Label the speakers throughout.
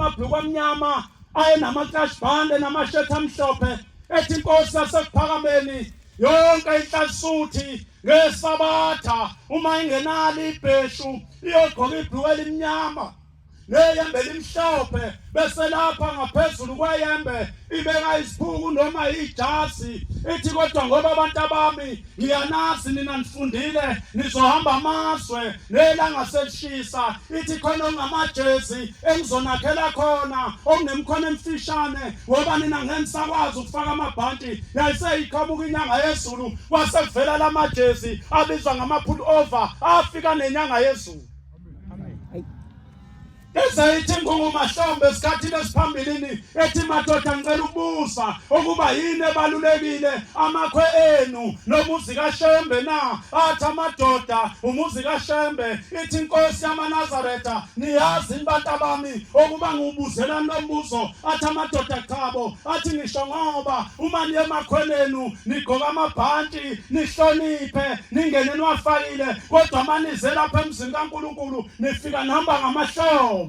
Speaker 1: amabhuluku amnyama ayenama-clutch band namashethi amhlophe ethi inkosi yasekuphakameni yonke inhlansuthi ngesabatha uma ingenalo ibheshu iyogqoka ibhuluku elimnyama neyembe elimhlophe bese lapha ngaphezulu kweyembe ibeka isiphuku noma ijazi ithi kodwa ngoba abantu abami ngiyanazi nina nifundile nizohamba amazwe nelanga selishisa ithi khona ongamajezi engizonakhela khona okunemkhono emfishane ngoba nina ngenisakwazi ukufaka amabhanti yayiseyiqhamuka inyanga yezulu kwasekuvela lamajezi abizwa ngama-pull over afika nenyanga yezulu. Ezayithi ngomahlombe esikhathini esiphambilini ethi madoda ngicela ukubuza ukuba yini ebalulekile amakhwe enu nomuzi kaShembe na athi amadoda umuzi kaShembe ithi inkosi yamaNazaretha niyazi bantu abami ukuba ngibuzelana nombuzo athi amadoda chabo athi ngisho ngoba uma niye emakhwenenu nigqoka amabhanti nihloniphe ningene niwafakile kodwa manize lapha emzini kaNkulunkulu nifika nihamba ngamahlombe.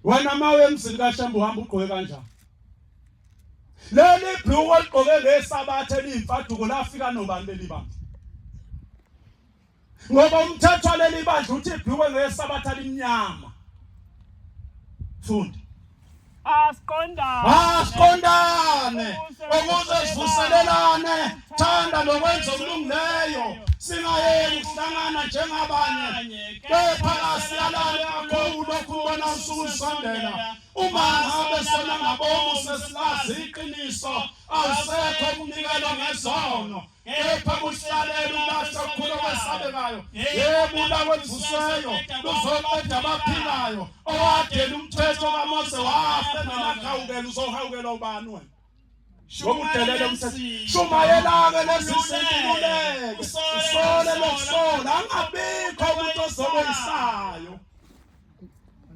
Speaker 1: Wena mawe emzini kaShembe uhamba ugqoke kanjani? Leli bhuluku oligqoke ngesabatha eliyimfaduko lafika nobani leli bandla? Ngoba umthetho waleli bandla uthi ibhuluku ngesabatha limnyama. Fundi. Asiqondane ukuze sivuselelane thanda lokwenza okulungileyo singayeki ukuhlangana njengabanye kepha asiyalale kakhulu ukubona usuku lusondela uma ngabe sona ngabomu sesilazi iqiniso awusekho ukunikela ngezono kepha kuhlalela ulahla okukhulu kwesabekayo yebo ulakwevuseyo luzoqeda abaphilayo owadela umthetho kaMose wafa engenakhawukela uzohawukela ubani wena? Shumayela-ke lesisinkululeke usole lokusola angabikho umuntu ozoboyisayo.